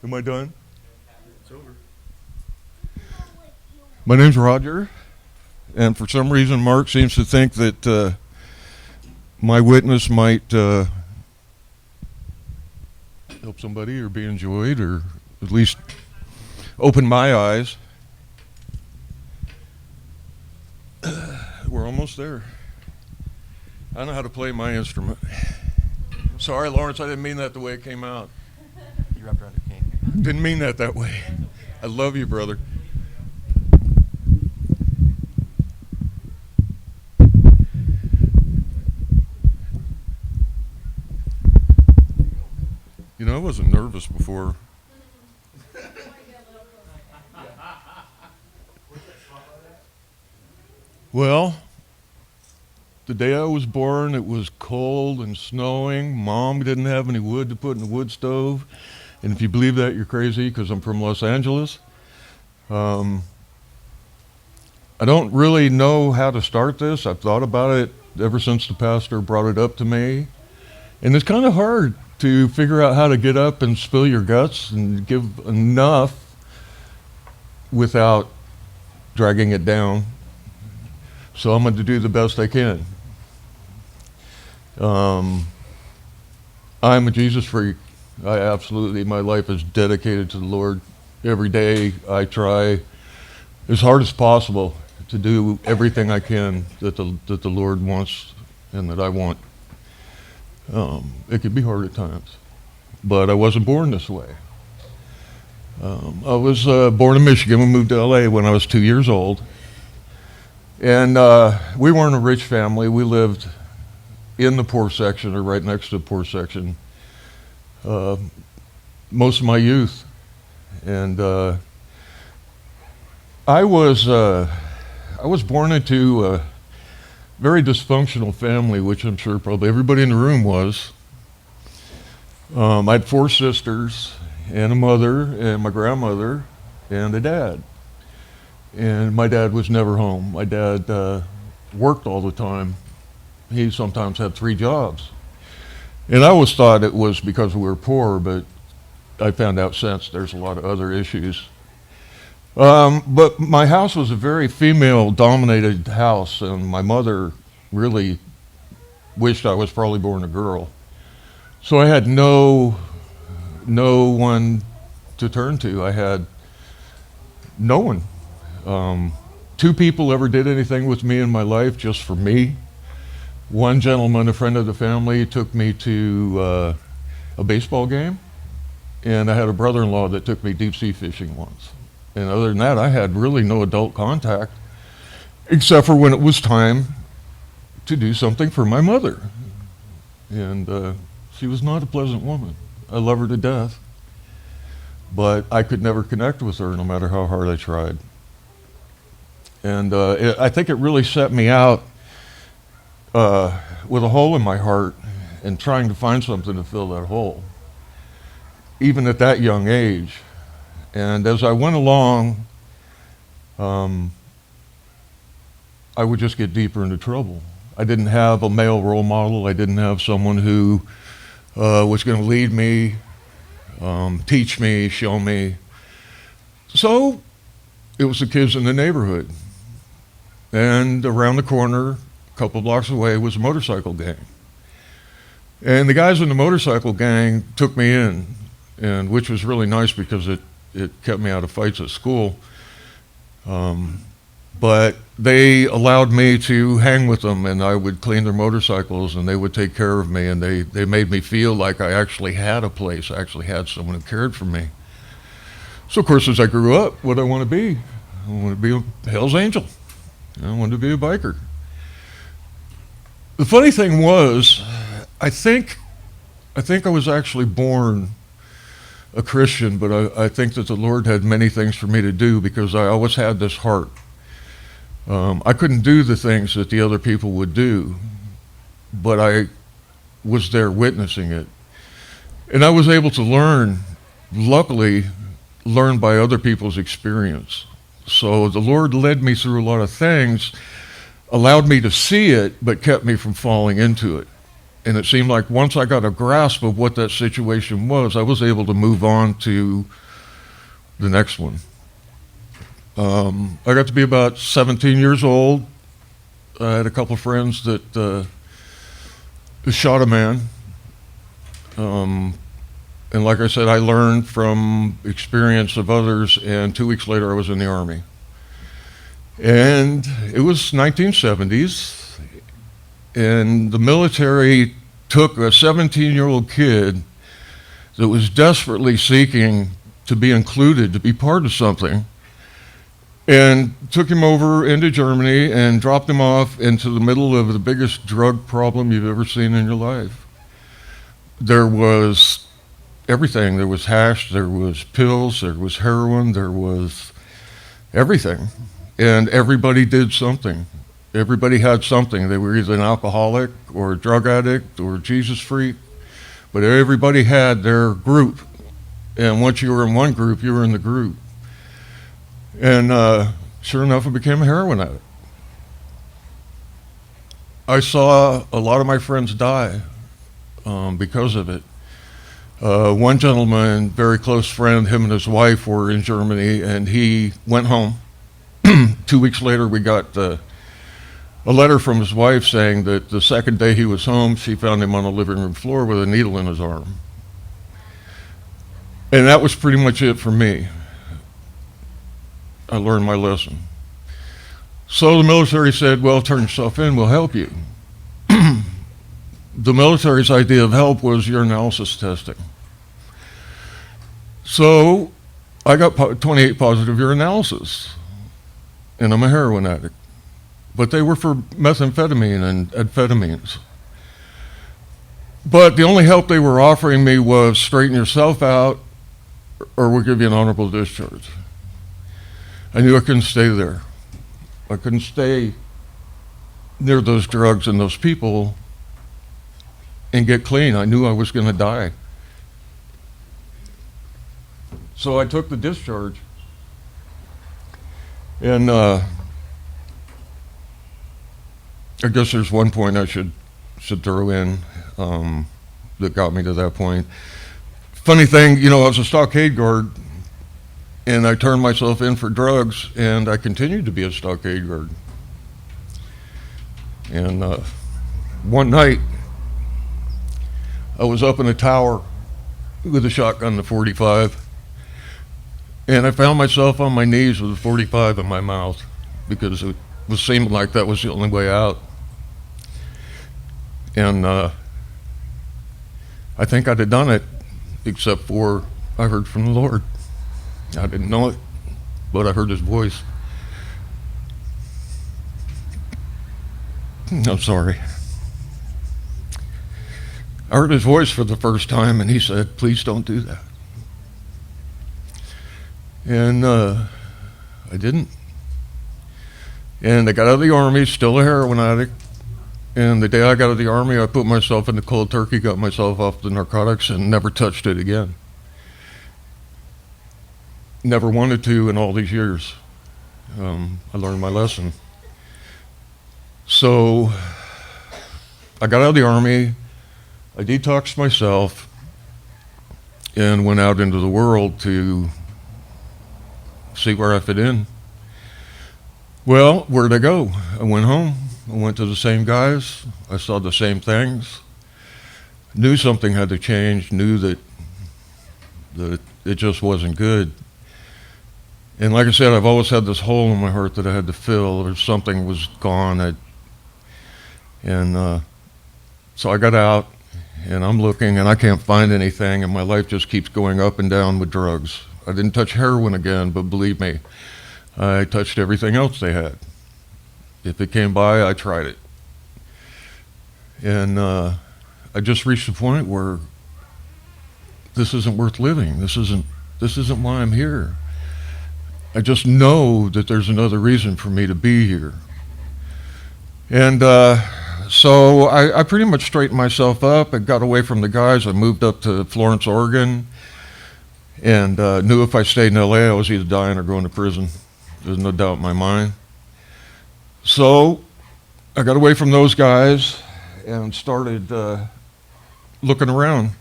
Am I done? It's over. My name's Roger, and for some reason, Mark seems to think that my witness might help somebody or be enjoyed or at least open my eyes. We're almost there. I know how to play my instrument. Sorry, Lawrence, I didn't mean that the way it came out. You wrapped around your cane. Didn't mean that way. I love you, brother. You know, I wasn't nervous before. Well, the day I was born, it was cold and snowing. Mom didn't have any wood to put in the wood stove. And if you believe that, you're crazy because I'm from Los Angeles. I don't really know how to start this. I've thought about it ever since the pastor brought it up to me. And it's kind of hard to figure out how to get up and spill your guts and give enough without dragging it down. So I'm going to do the best I can. I'm a Jesus freak. My life is dedicated to the Lord. Every day I try as hard as possible to do everything I can that the Lord wants and that I want. It can be hard at times, but I wasn't born this way. I was born in Michigan. We moved to LA when I was 2 years old. And we weren't a rich family. We lived in the poor section or right next to the poor section most of my youth. And I was born into a very dysfunctional family, which I'm sure probably everybody in the room was. I had 4 sisters and a mother and my grandmother and a dad. And my dad was never home. My dad worked all the time. He sometimes had 3 jobs. And I always thought it was because we were poor, but I found out since there's a lot of other issues. But my house was a very female-dominated house, and my mother really wished I was probably born a girl. So I had no one to turn to. I had no one. 2 people ever did anything with me in my life just for me. One gentleman, a friend of the family, took me to a baseball game, and I had a brother-in-law that took me deep-sea fishing once. And other than that, I had really no adult contact, except for when it was time to do something for my mother. And she was not a pleasant woman. I love her to death, but I could never connect with her no matter how hard I tried. And I think it really set me out with a hole in my heart and trying to find something to fill that hole, even at that young age. And as I went along, I would just get deeper into trouble. I didn't have a male role model. I didn't have someone who was going to lead me, teach me, show me. So it was the kids in the neighborhood. And around the corner, a couple blocks away, was a motorcycle gang. And the guys in the motorcycle gang took me in, and which was really nice because it kept me out of fights at school. But they allowed me to hang with them, and I would clean their motorcycles, and they would take care of me, and they made me feel like I actually had a place, I actually had someone who cared for me. So, of course, as I grew up, what did I want to be? I wanted to be a Hell's Angel. I wanted to be a biker. The funny thing was, I think I was actually born a Christian, but I think that the Lord had many things for me to do because I always had this heart. I couldn't do the things that the other people would do, but I was there witnessing it. And I was able to luckily learn by other people's experience. So the Lord led me through a lot of things, allowed me to see it, but kept me from falling into it. And it seemed like once I got a grasp of what that situation was, I was able to move on to the next one. I got to be about 17 years old. I had a couple friends that shot a man. And like I said, I learned from experience of others, and 2 weeks later I was in the Army. And it was 1970s, and the military took a 17-year-old kid that was desperately seeking to be included, to be part of something, and took him over into Germany and dropped him off into the middle of the biggest drug problem you've ever seen in your life. There was everything. There was hash, there was pills, there was heroin, there was everything. And everybody did something. Everybody had something. They were either an alcoholic or a drug addict or a Jesus freak, but everybody had their group. And once you were in one group, you were in the group. And sure enough, I became a heroin addict. I saw a lot of my friends die because of it. One gentleman, very close friend, him and his wife were in Germany, and he went home. 2 weeks later, we got a letter from his wife saying that the second day he was home, she found him on the living room floor with a needle in his arm. And that was pretty much it for me. I learned my lesson. So the military said, well, turn yourself in, we'll help you. The military's idea of help was urinalysis testing. So I got 28 positive urinalysis, and I'm a heroin addict. But they were for methamphetamine and amphetamines. But the only help they were offering me was straighten yourself out, or we'll give you an honorable discharge. I knew I couldn't stay there. I couldn't stay near those drugs and those people and get clean. I knew I was going to die. So I took the discharge. And I guess there's one point I should throw in that got me to that point. Funny thing, I was a stockade guard, and I turned myself in for drugs, and I continued to be a stockade guard. And one night, I was up in a tower with a shotgun to 45, and I found myself on my knees with a 45 in my mouth because it was seeming like that was the only way out. And I think I'd have done it, except for I heard from the Lord. I didn't know it, but I heard his voice. I'm sorry. I heard his voice for the first time, and he said, please don't do that. And I didn't. And I got out of the Army, still a heroin addict. And the day I got out of the Army, I put myself in the cold turkey, got myself off the narcotics, and never touched it again. Never wanted to in all these years. I learned my lesson. So I got out of the Army, I detoxed myself, and went out into the world to see where I fit in. Well, where'd I go? I went home. I went to the same guys. I saw the same things. Knew something had to change, knew that it just wasn't good. And like I said, I've always had this hole in my heart that I had to fill, or something was gone. So I got out, and I'm looking, and I can't find anything, and my life just keeps going up and down with drugs. I didn't touch heroin again, but believe me, I touched everything else they had. If it came by, I tried it. And I just reached a point where this isn't worth living. This isn't why I'm here. I just know that there's another reason for me to be here. And so I pretty much straightened myself up. I got away from the guys. I moved up to Florence, Oregon, and knew if I stayed in LA, I was either dying or going to prison. There's no doubt in my mind. So I got away from those guys and started looking around.